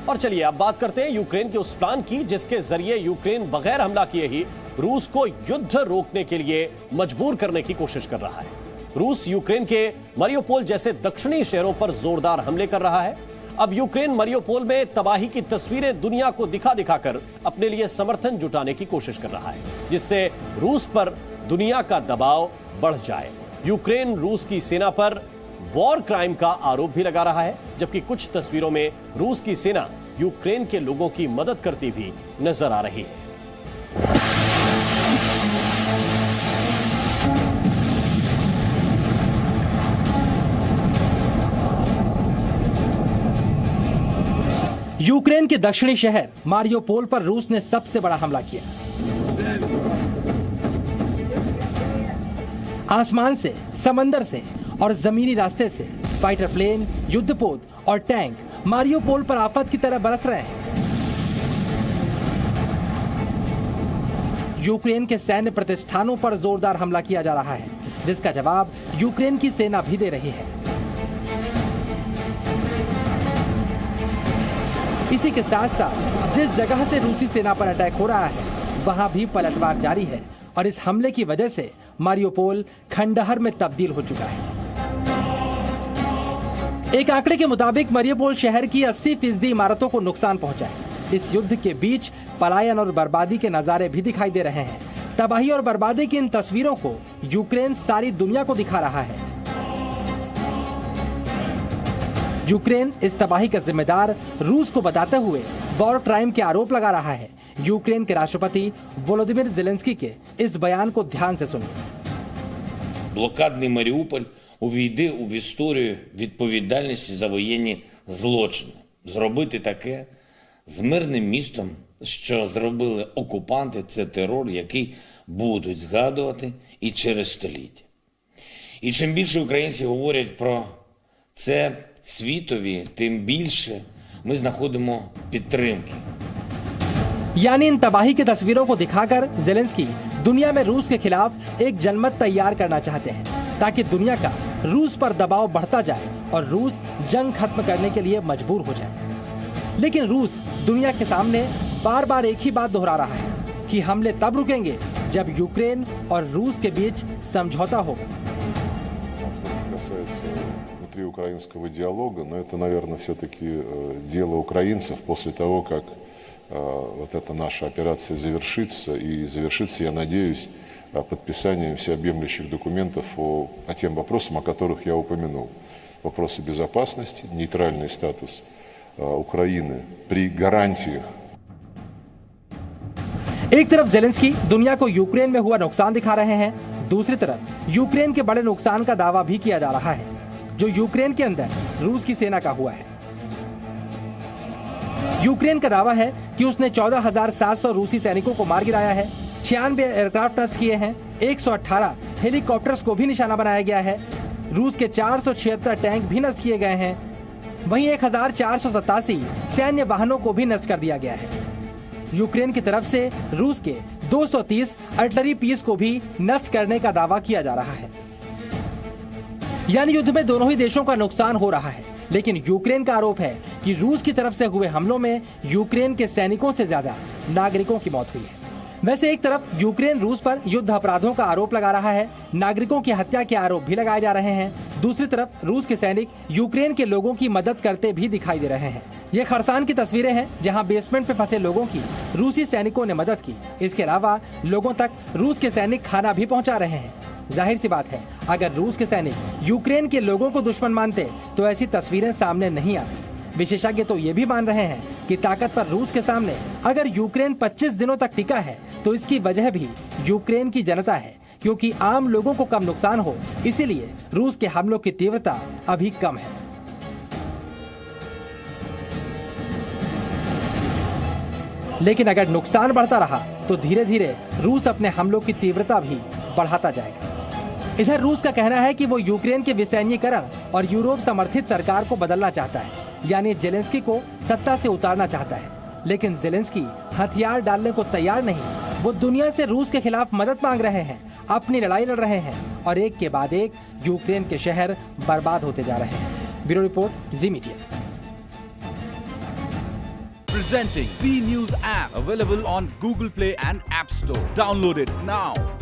और चलिए अब बात करते हैं यूक्रेन के उस प्लान की जिसके जरिए यूक्रेन बगैर हमला किए ही रूस को युद्ध रोकने के लिए मजबूर करने की कोशिश कर रहा है। रूस यूक्रेन के मरियोपोल जैसे दक्षिणी शहरों पर जोरदार हमले कर रहा है। अब यूक्रेन मरियोपोल में तबाही की तस्वीरें दुनिया को दिखा दिखाकर अपने लिए समर्थन जुटाने की कोशिश कर रहा है, जिससे रूस पर दुनिया का दबाव बढ़ जाए। यूक्रेन रूस की सेना पर वॉर क्राइम का आरोप भी लगा रहा है, जबकि कुछ तस्वीरों में रूस की सेना यूक्रेन के लोगों की मदद करती भी नजर आ रही है। यूक्रेन के दक्षिणी शहर मारियोपोल पर रूस ने सबसे बड़ा हमला किया। आसमान से, समंदर से और जमीनी रास्ते से फाइटर प्लेन, युद्धपोत और टैंक मारियोपोल पर आफत की तरह बरस रहे हैं। यूक्रेन के सैन्य प्रतिष्ठानों पर जोरदार हमला किया जा रहा है, जिसका जवाब यूक्रेन की सेना भी दे रही है। इसी के साथ साथ जिस जगह से रूसी सेना पर अटैक हो रहा है वहां भी पलटवार जारी है और इस हमले की वजह से मारियोपोल खंडहर में तब्दील हो चुका है। एक आंकड़े के मुताबिक मारियोपोल शहर की 80% इमारतों को नुकसान पहुंचा है। इस युद्ध के बीच पलायन और बर्बादी के नजारे भी दिखाई दे रहे हैं। तबाही और बर्बादी की इन तस्वीरों को यूक्रेन सारी दुनिया को दिखा रहा है। यूक्रेन इस तबाही का जिम्मेदार रूस को बताते हुए वॉर क्राइम के आरोप लगा रहा है। यूक्रेन के राष्ट्रपति वोलोदिमीर ज़ेलेंस्की के इस बयान को ध्यान से सुनिए। Блокадний Маріуполь увійде в історію відповідальності за воєнні злочини. Зробити таке з мирним містом, що зробили окупанти, це терор, який будуть згадувати і через століття. І чим більше українці говорять про це світові, тим більше ми знаходимо підтримки. यानी इन तबाही की तस्वीरों को दिखाकर ज़ेलेंस्की दुनिया में रूस के खिलाफ एक जनमत तैयार करना चाहते हैं, ताकि दुनिया का रूस पर दबाव बढ़ता जाए और रूस जंग खत्म करने के लिए मजबूर हो जाए। लेकिन रूस दुनिया के सामने बार बार एक ही बात दोहरा रहा है कि हमले तब रुकेंगे जब यूक्रेन और रूस के बीच समझौता होगा। Внутри украинского диалога, но это, наверное, все-таки дело украинцев после того, как вот эта наша операция завершится, и завершится, я надеюсь, подписанием всеобъемлющих документов по тем вопросам, о которых я упомянул. Вопросы безопасности, нейтральный статус Украины при гарантиях। एक तरफ ज़ेलेंस्की दुनिया को यूक्रेन में हुआ नुकसान दिखा रहे हैं, दूसरी तरफ यूक्रेन के बड़े नुकसान का दावा भी किया जा रहा है, जो यूक्रेन के अंदर रूस की सेना का हुआ है। यूक्रेन का दावा है कि उसने 14,700 रूसी सैनिकों को मार गिराया है, 96 एयरक्राफ्ट नष्ट किए हैं, 118 हेलीकॉप्टर्स को भी निशाना बनाया गया है, रूस के 476 टैंक भी नष्ट किए गए हैं, वहीं 1,487 सैन्य वाहनों को भी नष्ट कर दिया गया है। यूक्रेन की तरफ से रूस के 230 आर्टिलरी पीस को भी नष्ट करने का दावा किया जा रहा है। यानी युद्ध में दोनों ही देशों का नुकसान हो रहा है, लेकिन यूक्रेन का आरोप है कि रूस की तरफ से हुए हमलों में यूक्रेन के सैनिकों से ज्यादा नागरिकों की मौत हुई है। वैसे एक तरफ यूक्रेन रूस पर युद्ध अपराधों का आरोप लगा रहा है, नागरिकों की हत्या के आरोप भी लगाए जा रहे हैं, दूसरी तरफ रूस के सैनिक यूक्रेन के लोगों की मदद करते भी दिखाई दे रहे हैं। ये खरसान की तस्वीरें हैं जहां बेसमेंट पे फंसे लोगों की रूसी सैनिकों ने मदद की। इसके अलावा लोगों तक रूस के सैनिक खाना भी पहुंचा रहे हैं। जाहिर सी बात है, अगर रूस के सैनिक यूक्रेन के लोगों को दुश्मन मानते तो ऐसी तस्वीरें सामने नहीं आती। विशेषज्ञ तो ये भी मान रहे हैं कि ताकतवर रूस के सामने अगर यूक्रेन 25 दिनों तक टिका है तो इसकी वजह भी यूक्रेन की जनता है, क्योंकि आम लोगों को कम नुकसान हो, इसीलिए रूस के हमलों की तीव्रता अभी कम है। लेकिन अगर नुकसान बढ़ता रहा तो धीरे धीरे रूस अपने हमलों की तीव्रता भी बढ़ाता जाएगा। इधर रूस का कहना है कि वो यूक्रेन के विसैन्यीकरण और यूरोप समर्थित सरकार को बदलना चाहता है, यानी ज़ेलेंस्की को सत्ता से उतारना चाहता है। लेकिन ज़ेलेंस्की हथियार डालने को तैयार नहीं। वो दुनिया से रूस के खिलाफ मदद मांग रहे हैं, अपनी लड़ाई लड़ रहे हैं और एक के बाद एक यूक्रेन के शहर बर्बाद होते जा रहे हैं। Bureau report, ji media. Presenting B News app, available on Google Play and App Store. Download it now.